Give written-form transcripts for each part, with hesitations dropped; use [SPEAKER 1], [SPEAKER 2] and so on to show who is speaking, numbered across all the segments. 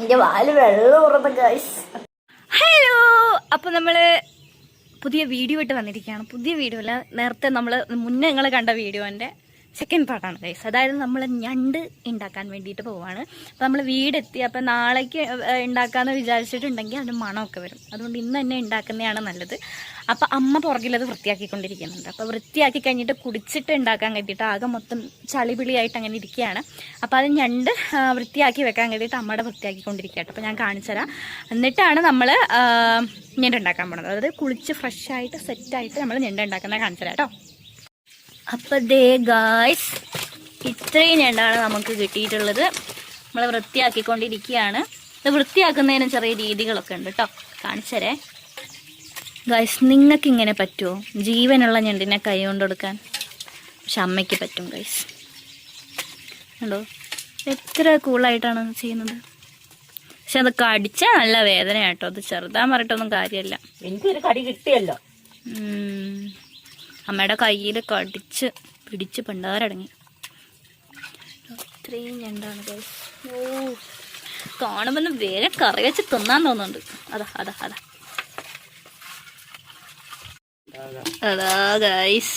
[SPEAKER 1] എന്റെ വാല് വെള്ളം ഉറന്ന ഗൈസ്.
[SPEAKER 2] ഹലോ, അപ്പൊ നമ്മള് പുതിയ വീഡിയോ ഇട്ട് വന്നിരിക്കുകയാണ്. പുതിയ വീഡിയോ അല്ല, നേരത്തെ മുന്നേ നിങ്ങൾ കണ്ട വീഡിയോന്റെ സെക്കൻഡ് പാർട്ടാണ് ഗൈസ്. അതായത് നമ്മൾ ഞണ്ട് ഉണ്ടാക്കാൻ വേണ്ടിയിട്ട് പോവാണ്. അപ്പം നമ്മൾ വീടെത്തി. അപ്പം നാളേക്ക് ഉണ്ടാക്കാമെന്ന് വിചാരിച്ചിട്ടുണ്ടെങ്കിൽ അതിന് മണമൊക്കെ വരും. അതുകൊണ്ട് ഇന്ന് തന്നെ ഉണ്ടാക്കുന്നതാണ് നല്ലത്. അപ്പം അമ്മ പുറകിലത് വൃത്തിയാക്കിക്കൊണ്ടിരിക്കുന്നുണ്ട്. അപ്പോൾ വൃത്തിയാക്കി കഴിഞ്ഞിട്ട് കുടിച്ചിട്ട് ഉണ്ടാക്കാൻ കരുതിയിട്ട് ആകെ മൊത്തം ചളിപിളിയായിട്ട് അങ്ങനെ ഇരിക്കുകയാണ്. അപ്പോൾ അത് ഞണ്ട് വൃത്തിയാക്കി വെക്കാൻ കരുതിയിട്ട് അമ്മയുടെ വൃത്തിയാക്കിക്കൊണ്ടിരിക്കുകയാണ്. അപ്പോൾ ഞാൻ കാണിച്ചു തരാം. എന്നിട്ടാണ് നമ്മൾ ഞണ്ട് ഉണ്ടാക്കാൻ പോകുന്നത്. അതായത് കുളിച്ച് ഫ്രഷായിട്ട് സെറ്റായിട്ട് നമ്മൾ ഞണ്ട് ഉണ്ടാക്കുന്നത് കാണിച്ചു തരാം കേട്ടോ. അപ്പം ദേ ഗായ്സ്, ഇത്രയും ഞണ്ടാണ് നമുക്ക് കിട്ടിയിട്ടുള്ളത്. നമ്മൾ വൃത്തിയാക്കിക്കൊണ്ടിരിക്കുകയാണ്. ഇത് വൃത്തിയാക്കുന്നതിന് ചെറിയ രീതികളൊക്കെ ഉണ്ട് കേട്ടോ, കാണിച്ചരേ ഗായ്സ്. നിങ്ങൾക്ക് ഇങ്ങനെ പറ്റുമോ ജീവനുള്ള ഞണ്ടിനെ കൈ കൊണ്ടെടുക്കാൻ? പക്ഷെ അമ്മയ്ക്ക് പറ്റും ഗായ്സ്. ഉണ്ടോ എത്ര കൂളായിട്ടാണ് ചെയ്യുന്നത്. പക്ഷെ അത് കടിച്ചാൽ നല്ല വേദന കേട്ടോ. അത് ചെറുതാൻ പറഞ്ഞിട്ടൊന്നും കാര്യമല്ല.
[SPEAKER 1] എനിക്കൊരു കടി കിട്ടിയല്ലോ.
[SPEAKER 2] അമ്മയുടെ കയ്യിൽ കടിച്ച് പിടിച്ച് പണ്ടാരടങ്ങി. ഇത്രയും ഞണ്ടാണ് ഗൈസ്. ഓ, കാണുമ്പോൾ വേറെ കറി വെച്ച് തിന്നാൻ തോന്നുന്നുണ്ട്. അതാ അതാ ഗൈസ്,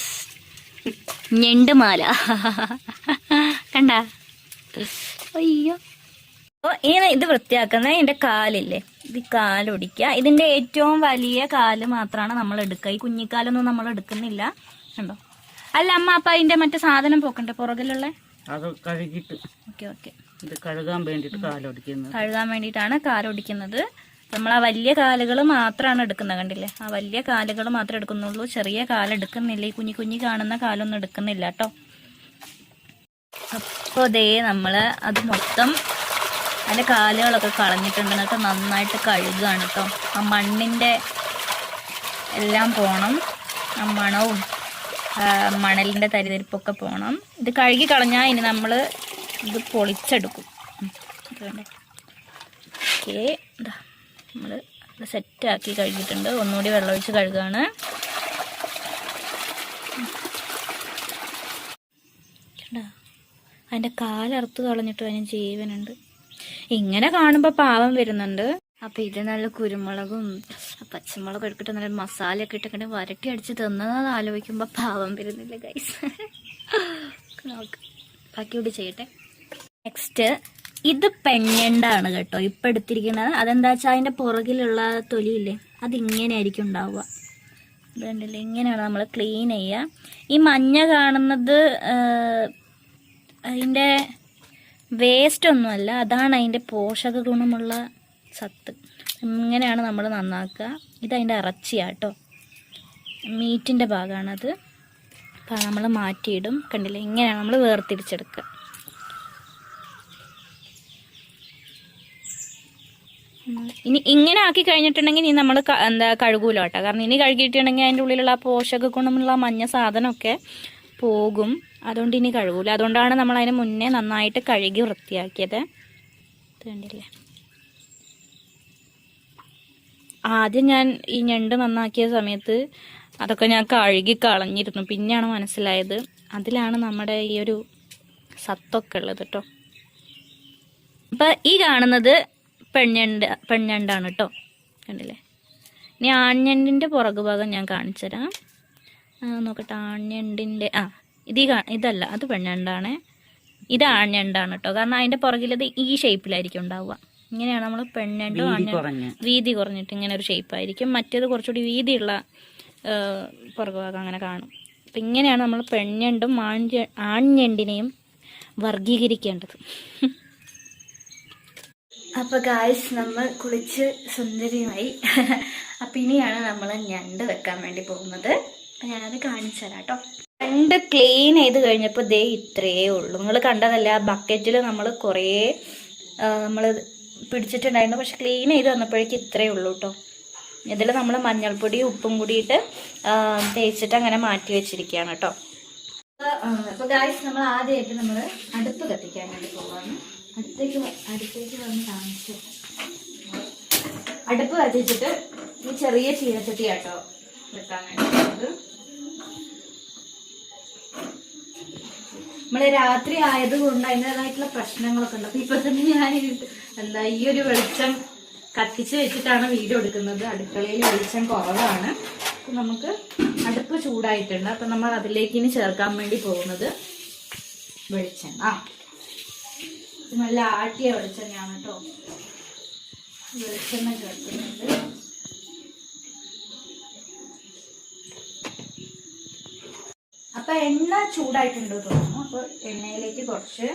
[SPEAKER 2] ഞണ്ട് മാല കണ്ട. അയ്യോ, ഇത് വൃത്തിയാക്കുന്ന ഇതിന്റെ കാലില്ലേ, ഇത് കാലൊടിക്കുക. ഇതിന്റെ ഏറ്റവും വലിയ കാല് മാത്രമാണ് നമ്മൾ എടുക്കുക. ഈ കുഞ്ഞിക്കാലൊന്നും നമ്മൾ എടുക്കുന്നില്ല. കണ്ടോ? അല്ല അമ്മ, അപ്പൊ അതിന്റെ മറ്റേ സാധനം പോക്കണ്ടേ പുറകിലുള്ള?
[SPEAKER 1] അത് കഴുകിട്ട് ഇത് കഴുകാൻ
[SPEAKER 2] വേണ്ടിയിട്ടാണ് കാലൊടിക്കുന്നത്. നമ്മൾ ആ വലിയ കാലുകൾ മാത്രമാണ് എടുക്കുന്നത്. കണ്ടില്ലേ, ആ വലിയ കാലുകൾ മാത്രമേ എടുക്കുന്നുള്ളൂ. ചെറിയ കാലെടുക്കുന്നില്ല. ഈ കുഞ്ഞി കാണുന്ന കാലൊന്നും എടുക്കുന്നില്ല കേട്ടോ. അപ്പോൾ ദേ നമ്മള് അത് മൊത്തം അതിന്റെ കാലുകളൊക്കെ കളഞ്ഞിട്ടുണ്ട്. എന്നിട്ട് നന്നായിട്ട് കഴുകുകയാണ് കേട്ടോ. ആ മണ്ണിന്റെ എല്ലാം പോണം. ആ മണവും മണലിന്റെ തരിതരിപ്പൊക്കെ പോണം. ഇത് കഴുകി കളഞ്ഞാൽ ഇനി നമ്മൾ ഇത് പൊളിച്ചെടുക്കും. ഓക്കെ, നമ്മൾ സെറ്റാക്കി കഴുകിയിട്ടുണ്ട്. ഒന്നുകൂടി വെള്ളമൊഴിച്ച് കഴുകുകയാണ്. അതിന്റെ കാലറുത്ത് കളഞ്ഞിട്ട് അതിന് ജീവനുണ്ട്. ഇങ്ങനെ കാണുമ്പോൾ പാവം വരുന്നുണ്ട്. അപ്പൊ ഇത് നല്ല കുരുമുളകും പച്ചമുളകും എടുത്തിട്ട് നല്ല മസാലയൊക്കെ ഇട്ടിട്ട് വരട്ടി അടിച്ച് തിന്നത് ആലോചിക്കുമ്പോൾ പാവം വരുന്നില്ല ഗൈസ്. ബാക്കി കൂടി ചെയ്യട്ടെ. നെക്സ്റ്റ്, ഇത് പെഞ്ഞണ്ടാണ് കേട്ടോ ഇപ്പൊ എടുത്തിരിക്കുന്നത്. അതെന്താ വെച്ചാൽ അതിന്റെ പുറകിലുള്ള തൊലിയില്ലേ, അതിങ്ങനെ ആയിരിക്കും ഉണ്ടാവുക. ഇതുണ്ടല്ലേ, ഇങ്ങനെയാണ് നമ്മൾ ക്ലീൻ ചെയ്യുക. ഈ മഞ്ഞ കാണുന്നത് അതിന്റെ വേസ്റ്റ് ഒന്നുമല്ല, അതാണ് അതിൻ്റെ പോഷക ഗുണമുള്ള സത്ത്. ഇങ്ങനെയാണ് നമ്മൾ നന്നാക്കുക. ഇതതിൻ്റെ ഇറച്ചിയാട്ടോ, മീറ്റിൻ്റെ ഭാഗമാണത്. അപ്പോൾ നമ്മൾ മാറ്റിയിടും. കണ്ടില്ലേ, ഇങ്ങനെയാണ് നമ്മൾ വേർതിരിച്ചെടുക്കുക. ഇനി ഇങ്ങനെ ആക്കി കഴിഞ്ഞിട്ടുണ്ടെങ്കിൽ ഇനി നമ്മൾ കഴുകൂല കേട്ടോ. കാരണം ഇനി കഴുകിയിട്ടുണ്ടെങ്കിൽ അതിൻ്റെ ഉള്ളിലുള്ള ആ പോഷക ഗുണമുള്ള മഞ്ഞ സാധനമൊക്കെ പോകും. അതുകൊണ്ട് ഇനി കഴുകൂല. അതുകൊണ്ടാണ് നമ്മൾ അതിന് മുന്നേ നന്നായിട്ട് കഴുകി വൃത്തിയാക്കിയത്. കണ്ടില്ലേ, ആദ്യം ഞാൻ ഈ ഞണ്ട് നന്നാക്കിയ സമയത്ത് അതൊക്കെ ഞാൻ കഴുകി കളഞ്ഞിരുന്നു. പിന്നെയാണ് മനസ്സിലായത് അതിലാണ് നമ്മുടെ ഈ ഒരു സത്തൊക്കെ ഉള്ളത് കേട്ടോ. അപ്പം ഈ കാണുന്നത് പെൺഞണ്ടാണ് കേട്ടോ. കണ്ടില്ലേ, ഇനി ആൺഞണ്ടിൻ്റെ പുറകു ഭാഗം ഞാൻ കാണിച്ചു തരാം. നോക്കട്ടെ, ആൺഞണ്ടിൻ്റെ ഇതല്ല, അത് പെൺഞണ്ടാണ്. ഇത് ആൺഞണ്ടാണ് കേട്ടോ. കാരണം അതിന്റെ പുറകിലത് ഈ ഷേപ്പിലായിരിക്കും ഉണ്ടാവുക. ഇങ്ങനെയാണ് നമ്മൾ പെൺഞണ്ടും വീതി കുറഞ്ഞിട്ട് ഇങ്ങനെ ഒരു ഷേപ്പായിരിക്കും. മറ്റേത് കുറച്ചുകൂടി വീതിയുള്ള പുറകുഭാഗം അങ്ങനെ കാണും. അപ്പം ഇങ്ങനെയാണ് നമ്മൾ പെൺഞണ്ടും ആൺഞണ്ടിനെയും വർഗീകരിക്കേണ്ടത്. അപ്പോൾ ഗായ്സ്, നമ്മൾ കുളിച്ച് സുന്ദരിയുമായി. അപ്പം ഇനിയാണ് നമ്മൾ ഞണ്ട് വെക്കാൻ വേണ്ടി പോകുന്നത്. അപ്പം ഞാനത് കാണിച്ചു തരാം കേട്ടോ. ഞണ്ട് ക്ലീൻ ചെയ്ത് കഴിഞ്ഞപ്പോൾ ദേ ഇത്രയേ ഉള്ളൂ. നിങ്ങൾ കണ്ടതല്ല, ബക്കറ്റിൽ നമ്മൾ കുറേ നമ്മൾ പിടിച്ചിട്ടുണ്ടായിരുന്നു. പക്ഷെ ക്ലീൻ ചെയ്ത് വന്നപ്പോഴേക്കും ഇത്രയേ ഉള്ളൂ കേട്ടോ. ഇതിൽ നമ്മൾ മഞ്ഞൾപ്പൊടിയും ഉപ്പും കൂടിയിട്ട് തേച്ചിട്ട് അങ്ങനെ മാറ്റി വെച്ചിരിക്കുകയാണ് കേട്ടോ. അപ്പോൾ ഗായ്സ്, നമ്മൾ ആദ്യമായിട്ട് നമ്മൾ അടുപ്പ് കത്തിക്കാൻ വേണ്ടി പോവാണ്. അടുത്തേക്ക് വന്ന് കാണിച്ചു. അടുപ്പ് കത്തിച്ചിട്ട് ഈ ചെറിയ ചീനച്ചട്ടി കേട്ടോ വെക്കാൻ വേണ്ടി. നമ്മള് രാത്രി ആയതുകൊണ്ട് അതിൻ്റെതായിട്ടുള്ള പ്രശ്നങ്ങളൊക്കെ ഉണ്ട്. അപ്പൊ ഇപ്പൊ തന്നെ ഞാൻ ഈ ഒരു വെളിച്ചം കത്തിച്ച് വെച്ചിട്ടാണ് വീഡിയോ എടുക്കുന്നത്. അടുക്കളയിൽ വെളിച്ചം കുറവാണ്. അപ്പൊ നമുക്ക് അടുപ്പ് ചൂടായിട്ടുണ്ട്. അപ്പൊ നമ്മൾ അതിലേക്ക് ഇനി ചേർക്കാൻ വേണ്ടി പോകുന്നത് വെളിച്ചെണ്ണ. നല്ല ആട്ടിയ വെളിച്ചെണ്ണയാണ് കേട്ടോ. വെളിച്ചെണ്ണ ചേർക്കുന്നുണ്ട്. അപ്പൊ എണ്ണ ചൂടായിട്ടുണ്ട് തോന്നുന്നു. അപ്പൊ എണ്ണയിലേക്ക് കുറച്ച്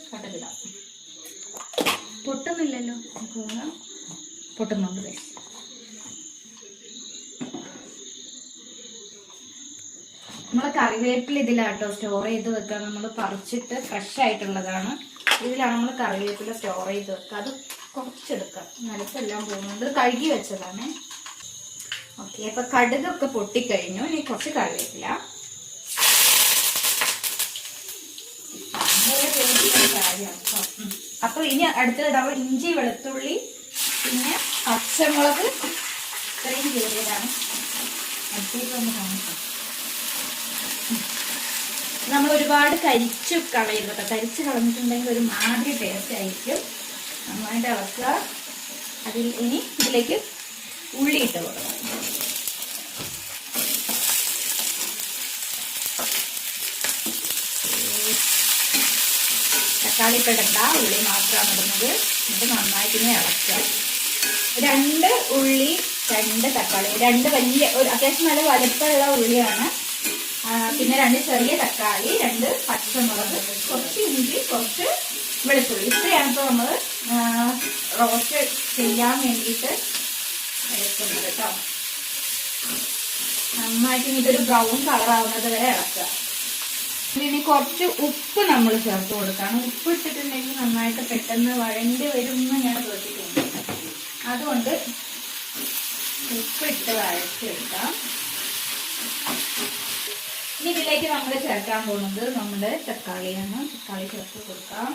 [SPEAKER 2] കടുകിടാം. പൊട്ടുന്നില്ലല്ലോ, പൊട്ടുന്നുണ്ട്. നമ്മളെ കറിവേപ്പില ഇതിലാട്ടോ സ്റ്റോർ ചെയ്ത് വെക്കുക. നമ്മൾ പറിച്ചിട്ട് ഫ്രഷ് ആയിട്ടുള്ളതാണ്. ഇതിലാണ് നമ്മൾ കറിവേപ്പില സ്റ്റോർ ചെയ്ത് വെക്കുക. അത് കുറച്ചെടുക്കാം. നിലത്തെല്ലാം പോകുന്നുണ്ട്. കഴുകി വെച്ചതാണ്. ഓക്കെ, അപ്പൊ കടുകൊക്കെ പൊട്ടിക്കഴിഞ്ഞു. ഇനി കുറച്ച് കറിവേപ്പില. അപ്പൊ ഇനി അടുത്തത് ഇഞ്ചി, വെളുത്തുള്ളി, പിന്നെ പച്ചമുളക് ഇത്രയും കീറിയതാണ്. അടുത്തേക്കൊന്ന് കാണിക്കാം. നമ്മൾ ഒരുപാട് കരിച്ചു കളയരുത് കേട്ടോ. കരിച്ച് കളഞ്ഞിട്ടുണ്ടെങ്കിൽ ഒരു മാതിരി ടേസ്റ്റ് ആയിരിക്കും. നന്നായിട്ട് ഇളക്കുക. അതിൽ ഇനി ഇതിലേക്ക് ഉള്ളി ഇട്ട് കൊടുക്കണം. തക്കാളി ഇട്ടിടണ്ട, ഉള്ളി മാത്രമാണ് ഇടുന്നത്. എന്നിട്ട് നന്നായിട്ട് ഇങ്ങനെ ഇളക്കുക. 2 ഉള്ളി, 2 തക്കാളി, 2 വലിയ അത്യാവശ്യം നല്ല വലുപ്പമുള്ള ഉള്ളിയാണ്. പിന്നെ 2 ചെറിയ തക്കാളി, 2 പച്ചമുളക്, കുറച്ച് ഇഞ്ചി, കുറച്ച് വെളുത്തുള്ളി. ഇത്രയാണ് ഇപ്പോൾ നമ്മൾ റോസ്റ്റ് ചെയ്യാൻ വേണ്ടിയിട്ട് എടുക്കുന്നത് കേട്ടോ. നന്നായിട്ട് ഇതൊരു ബ്രൗൺ കളർ ആവുന്നത് വരെ ഇളക്കുക. ഇനി കുറച്ച് ഉപ്പ് നമ്മൾ ചേർത്ത് കൊടുക്കണം. ഉപ്പ് ഇട്ടിട്ടുണ്ടെങ്കിൽ നന്നായിട്ട് പെട്ടെന്ന് വഴണ്ടി വരുമെന്ന് ഞാൻ ശ്രദ്ധിക്കുന്നു. അതുകൊണ്ട് ഉപ്പിട്ട് വഴച്ചെടുക്കാം. ഇനി ഇതിലേക്ക് നമ്മൾ ചേർക്കാൻ പോകുന്നത് നമ്മുടെ തക്കാളിയാണ്. തക്കാളി ചേർത്ത് കൊടുക്കാം.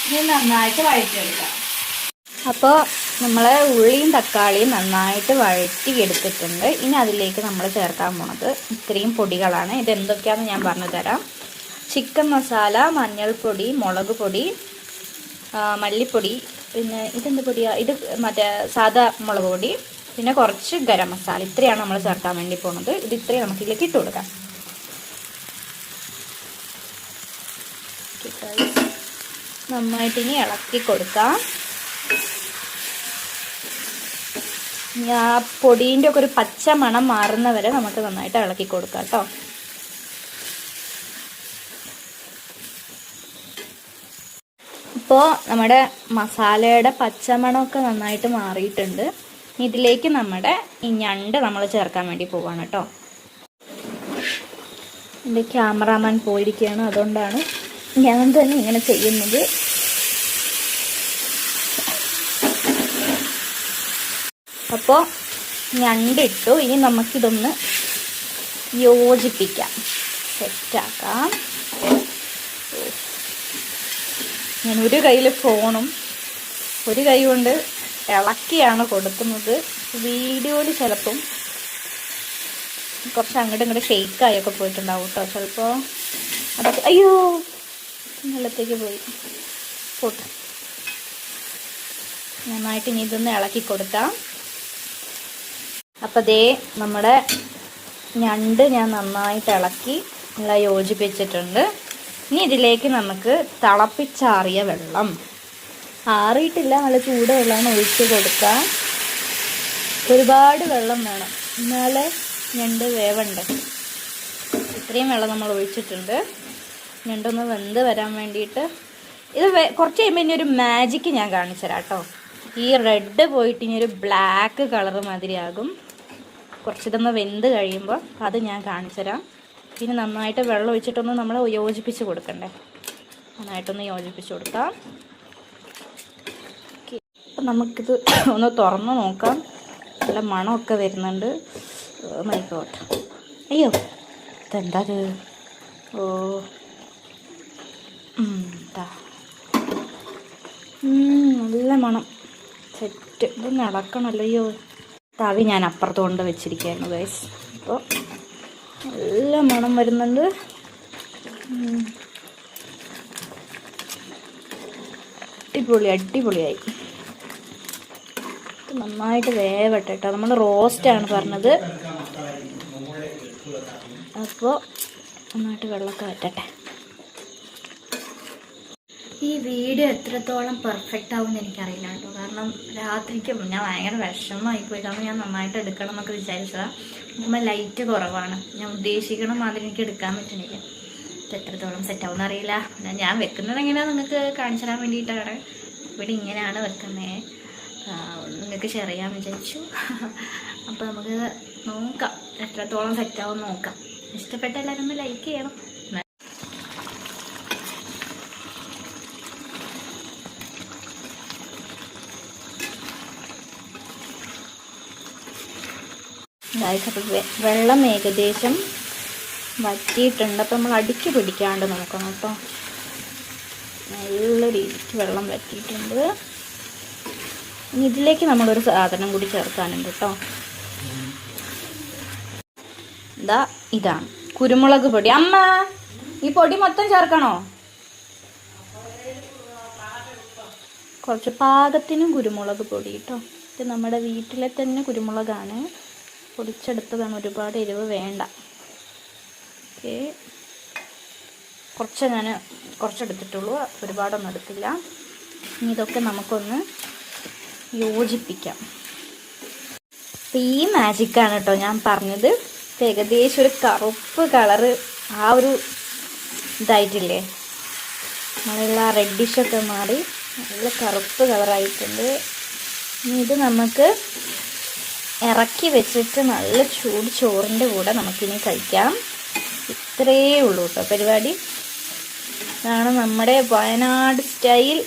[SPEAKER 2] ഇനി നന്നായിട്ട് വഴറ്റിയെടുക്കാം. അപ്പോൾ നമ്മൾ ഉള്ളിയും തക്കാളിയും നന്നായിട്ട് വഴറ്റി എടുത്തിട്ടുണ്ട്. ഇനി അതിലേക്ക് നമ്മൾ ചേർക്കാൻ പോണത് ഇത്രയും പൊടികളാണ്. ഇതെന്തൊക്കെയാണെന്ന് ഞാൻ പറഞ്ഞു തരാം. ചിക്കൻ മസാല, മഞ്ഞൾപ്പൊടി, മുളക് പൊടി, മല്ലിപ്പൊടി, പിന്നെ ഇതെന്ത് പൊടിയാ, ഇത് മറ്റേ സാധാ മുളക് പൊടി, പിന്നെ കുറച്ച് ഗരം മസാല. ഇത്രയാണ് നമ്മൾ ചേർക്കാൻ വേണ്ടി പോകുന്നത്. ഇത് ഇത്രയും നമുക്ക് ഇതിലേക്ക് ഇട്ട് കൊടുക്കാം. നന്നായിട്ട് ഇനി ഇളക്കി കൊടുക്കാം. ആ പൊടീൻ്റെ ഒക്കെ ഒരു പച്ച മണം മാറുന്ന വരെ നമുക്ക് നന്നായിട്ട് ഇളക്കി കൊടുക്കാം കേട്ടോ. ഇപ്പോൾ നമ്മുടെ മസാലയുടെ പച്ചമണമൊക്കെ നന്നായിട്ട് മാറിയിട്ടുണ്ട്. ഇതിലേക്ക് നമ്മുടെ ഈ ഞണ്ട് നമ്മൾ ചേർക്കാൻ വേണ്ടി പോവാണ് കേട്ടോ. എൻ്റെ ക്യാമറാമാൻ പോയിരിക്കുകയാണ്, അതുകൊണ്ടാണ് ഞാൻ തന്നെ ഇങ്ങനെ ചെയ്യുന്നത്. അപ്പോൾ ഞണ്ടിട്ടു. ഇനി നമുക്കിതൊന്ന് യോജിപ്പിക്കാം, സെറ്റാക്കാം. ഞാൻ ഒരു കയ്യിൽ ഫോണും ഒരു കൈ കൊണ്ട് ഇളക്കിയാണ് കൊടുക്കുന്നത്. വീഡിയോയിൽ ചിലപ്പം കുറച്ച് അങ്ങോട്ടും ഇങ്ങോട്ട് ഷെയ്ക്കായൊക്കെ പോയിട്ടുണ്ടാവും കേട്ടോ. ചിലപ്പോൾ അതൊക്കെ അയ്യോ വെള്ളത്തേക്ക് പോയി പോട്ടെ. നന്നായിട്ട് ഇനി ഇതൊന്ന് ഇളക്കി കൊടുക്കാം. അപ്പം ദേ നമ്മുടെ ഞണ്ട് ഞാൻ നന്നായിട്ട് ഇളക്കി എല്ലാം യോജിപ്പിച്ചിട്ടുണ്ട്. ഇനി ഇതിലേക്ക് നമുക്ക് തിളപ്പിച്ചാറിയ വെള്ളം, ആറിയിട്ടില്ല, നല്ല ചൂട് വെള്ളമാണ് ഒഴിച്ച് കൊടുക്കാം. ഒരുപാട് വെള്ളം വേണം, എന്നാലേ ഞണ്ട് വേവണ്ടേ. ഇത്രയും വെള്ളം നമ്മൾ ഒഴിച്ചിട്ടുണ്ട്. ഞണ്ടൊന്ന് വെന്ത് വരാൻ വേണ്ടിയിട്ട്. ഇത് കുറച്ച് കഴിയുമ്പോൾ ഇനി ഒരു മാജിക്ക് ഞാൻ കാണിച്ചു തരാം കേട്ടോ. ഈ റെഡ് പോയിട്ട് ഇനി ഒരു ബ്ലാക്ക് കളർ മാതിരിയാകും. കുറച്ചിതൊന്ന് വെന്ത് കഴിയുമ്പോൾ അത് ഞാൻ കാണിച്ചു തരാം. പിന്നെ നന്നായിട്ട് വെള്ളം ഒഴിച്ചിട്ടൊന്ന് നമ്മൾ യോജിപ്പിച്ച് കൊടുക്കണ്ടേ. നന്നായിട്ടൊന്ന് യോജിപ്പിച്ച് കൊടുക്കാം. അപ്പം നമുക്കിത് ഒന്ന് തുറന്ന് നോക്കാം. നല്ല മണമൊക്കെ വരുന്നുണ്ട്. മൈ ഗോഡ്, അയ്യോ ഇതെന്താ ഇത്? ഓ നല്ല മണം, സെറ്റ്. ഇത് നടക്കണല്ലോ. അയ്യോ, തവി ഞാൻ അപ്പുറത്ത് കൊണ്ട് വെച്ചിരിക്കുകയായിരുന്നു ഗൈസ്. അപ്പോൾ നല്ല മണം വരുന്നുണ്ട്. അടിപൊളിയായി. ഇത് നന്നായിട്ട് വേവട്ടെ കേട്ടോ. നമ്മൾ റോസ്റ്റാണ് പറഞ്ഞത്. അപ്പോൾ നന്നായിട്ട് വെള്ളമൊക്കെ വറ്റട്ടെ. ഈ വീഡിയോ എത്രത്തോളം പെർഫെക്റ്റ് ആവുമെന്ന് എനിക്കറിയില്ല കേട്ടോ. കാരണം രാത്രിക്ക് ഞാൻ ഭയങ്കര വിഷമമായിപ്പോയി. കാരണം ഞാൻ നന്നായിട്ട് എടുക്കണം എന്നൊക്കെ വിചാരിച്ചതാണ്. നമ്മൾ ലൈറ്റ് കുറവാണ്. ഞാൻ ഉദ്ദേശിക്കണ മാതിരി എനിക്ക് എടുക്കാൻ പറ്റുന്നില്ല. ഇത് എത്രത്തോളം സെറ്റ് ആവുമെന്ന് അറിയില്ല. ഞാൻ വെക്കുന്നത് എങ്ങനെയാണ് നിങ്ങൾക്ക് കാണിച്ചു തരാൻ വേണ്ടിയിട്ടാണ്. ഇവിടെ ഇങ്ങനെയാണ് വെക്കുന്നത്. നിങ്ങൾക്ക് ഷെയർ ചെയ്യാൻ വിചാരിച്ചു. അപ്പോൾ നമുക്ക് നോക്കാം എത്രത്തോളം സെറ്റ് ആവും നോക്കാം. ഇഷ്ടപ്പെട്ട എല്ലാവരും ഒന്ന് ലൈക്ക് ചെയ്യണം. അപ്പോൾ വെള്ളം ഏകദേശം വറ്റിയിട്ടുണ്ട്. അപ്പോൾ നമ്മൾ അടുക്കി പിടിക്കാണ്ട് നോക്കണം കേട്ടോ. നല്ല രീതിക്ക് വെള്ളം വറ്റിയിട്ടുണ്ട്. ഇനി ഇതിലേക്ക് നമ്മളൊരു സാധനം കൂടി ചേർക്കാനുണ്ട് കേട്ടോ. ഇതാണ് കുരുമുളക് പൊടി. അമ്മ, ഈ പൊടി മൊത്തം ചേർക്കണോ? കുറച്ച് പാകത്തിനും കുരുമുളക് പൊടി കേട്ടോ. ഇത് നമ്മുടെ വീട്ടിലെ തന്നെ കുരുമുളകാണ്, പൊടിച്ചെടുത്തതാണ്. ഒരുപാട് എരിവ് വേണ്ട. ഓക്കെ, ഞാൻ കുറച്ചെടുത്തിട്ടുള്ളൂ, ഒരുപാടൊന്നും എടുത്തില്ല. ഇനി ഇതൊക്കെ നമുക്കൊന്ന് യോജിപ്പിക്കാം. അപ്പം ഈ മാജിക്കാണ് കേട്ടോ ഞാൻ പറഞ്ഞത്. ഏകദേശം ഒരു കറുപ്പ് കളറ് ആ ഒരു ഇതായിട്ടില്ലേ, നമ്മളുള്ള റെഡിഷൊക്കെ മാറി നല്ല കറുപ്പ് കളറായിട്ടുണ്ട്. ഇനി ഇത് നമുക്ക് ഇറക്കി വെച്ചിട്ട് നല്ല ചൂട് ചോറിൻ്റെ കൂടെ നമുക്കിനി കഴിക്കാം. ഇത്രയേ ഉള്ളൂ കേട്ടോ പരിപാടി. ഇതാണ് നമ്മുടെ വയനാട് സ്റ്റൈൽ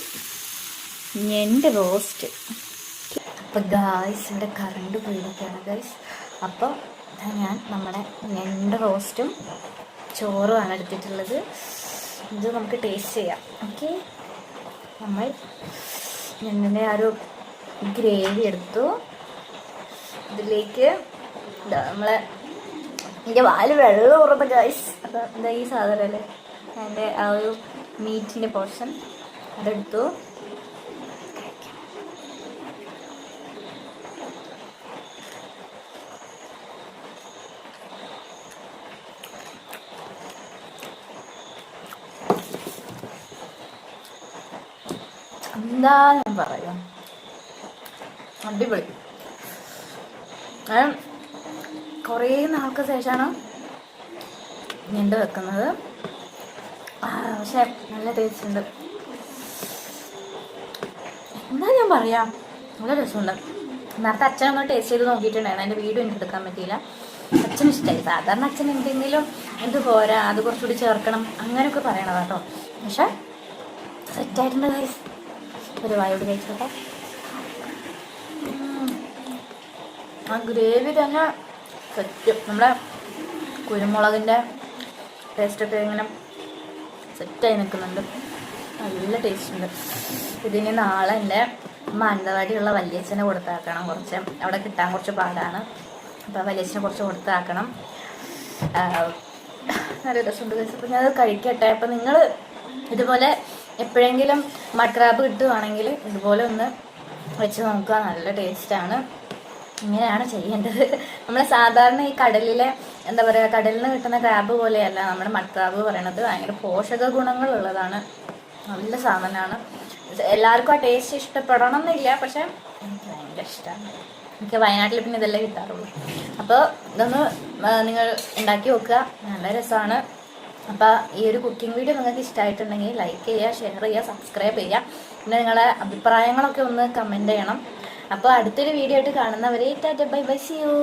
[SPEAKER 2] ഞണ്ട് റോസ്റ്റ്. അപ്പം ഗായ്സ്, ഇവിടെ കറണ്ട് പോയിരിക്കുകയാണ് ഗായ്സ്. അപ്പോൾ ഞാൻ നമ്മുടെ ഞണ്ട് റോസ്റ്റും ചോറുമാണ് എടുത്തിട്ടുള്ളത്. ഇത് നമുക്ക് ടേസ്റ്റ് ചെയ്യാം. ഓക്കെ, നമ്മൾ ഞണ്ടിൻ്റെ ആ ഒരു ഗ്രേവി എടുത്തു. ഇതിലേക്ക് നമ്മളെ എൻ്റെ വാല് വെള്ളം ഉറപ്പ് ഗൈസ്. അപ്പോൾ എന്താ ഈ സാധനം അല്ലേ, അതിൻ്റെ ആ ഒരു മീറ്റിൻ്റെ പോർഷൻ അതെടുത്തു. എന്താ ഞാൻ പറയാം, അടിപൊളി. ഞാൻ കുറേ നാൾക്ക് ശേഷമാണ് ഞണ്ട് വെക്കുന്നത്. പക്ഷെ നല്ല ടേസ്റ്റ് ഉണ്ട്. എന്താ ഞാൻ പറയാം, നല്ല രസമുണ്ട്. നേരത്തെ അച്ഛനൊന്ന് ടേസ്റ്റ് ചെയ്ത് നോക്കിയിട്ടുണ്ടായിരുന്നു. അതിൻ്റെ വീഡിയോ എനിക്ക് എടുക്കാൻ പറ്റിയില്ല. അച്ഛന് ഇഷ്ടമായി. സാധാരണ അച്ഛൻ എന്തെങ്കിലും ഇത് പോരാ, അത് കുറച്ചുകൂടി ചേർക്കണം അങ്ങനെയൊക്കെ പറയണത് കേട്ടോ. പക്ഷെ സെറ്റായിട്ടുണ്ട് ഗൈസ്. ഒരു വായോട് കഴിച്ചോട്ടെ. ആ ഗ്രേവി തന്നെ സെറ്റ്. നമ്മുടെ കുരുമുളകിൻ്റെ ടേസ്റ്റൊക്കെ ഇങ്ങനെ സെറ്റായി നിൽക്കുന്നുണ്ട്. നല്ല ടേസ്റ്റ് ഉണ്ട്. ഇതിന് നാളെ എൻ്റെ മാനന്തവാടിയുള്ള വല്യച്ഛനെ കൊടുത്താക്കണം. കുറച്ച് അവിടെ കിട്ടാൻ കുറച്ച് പാടാണ്. അപ്പോൾ വല്യച്ഛനെ കുറച്ച് കൊടുത്താക്കണം. നല്ല രസമുണ്ട്. അപ്പോൾ ഞാനത് കഴിക്കട്ടെ. അപ്പോൾ നിങ്ങൾ ഇതുപോലെ എപ്പോഴെങ്കിലും മഡ്ക്രാബ് കിട്ടുവാണെങ്കിൽ ഇതുപോലെ ഒന്ന് വെച്ച് നോക്കുക. നല്ല ടേസ്റ്റാണ്. ഇങ്ങനെയാണ് ചെയ്യേണ്ടത്. നമ്മൾ സാധാരണ ഈ കടലിലെ എന്താ പറയുക, കടലിൽ നിന്ന് കിട്ടുന്ന ക്രാബ് പോലെയല്ല നമ്മുടെ മഡ്ക്രാബ് പറയണത്. ഭയങ്കര പോഷക ഗുണങ്ങളുള്ളതാണ്. നല്ല സാധനമാണ്. എല്ലാവർക്കും ആ ടേസ്റ്റ് ഇഷ്ടപ്പെടണം എന്നില്ല, പക്ഷെ എനിക്ക് ഭയങ്കര ഇഷ്ടമാണ്. എനിക്ക് വയനാട്ടിൽ പിന്നെ ഇതെല്ലാം കിട്ടാറുള്ളൂ. അപ്പോൾ ഇതൊന്ന് നിങ്ങൾ ഉണ്ടാക്കി നോക്കുക, നല്ല രസമാണ്. അപ്പോൾ ഈ ഒരു കുക്കിംഗ് വീഡിയോ നിങ്ങൾക്ക് ഇഷ്ടമായിട്ടുണ്ടെങ്കിൽ ലൈക്ക് ചെയ്യുക, ഷെയർ ചെയ്യുക, സബ്സ്ക്രൈബ് ചെയ്യുക. പിന്നെ നിങ്ങളുടെ അഭിപ്രായങ്ങളൊക്കെ ഒന്ന് കമൻറ്റ് ചെയ്യണം. അപ്പോൾ അടുത്തൊരു വീഡിയോ ആയിട്ട് കാണുന്നവരെ tata bye bye, see U.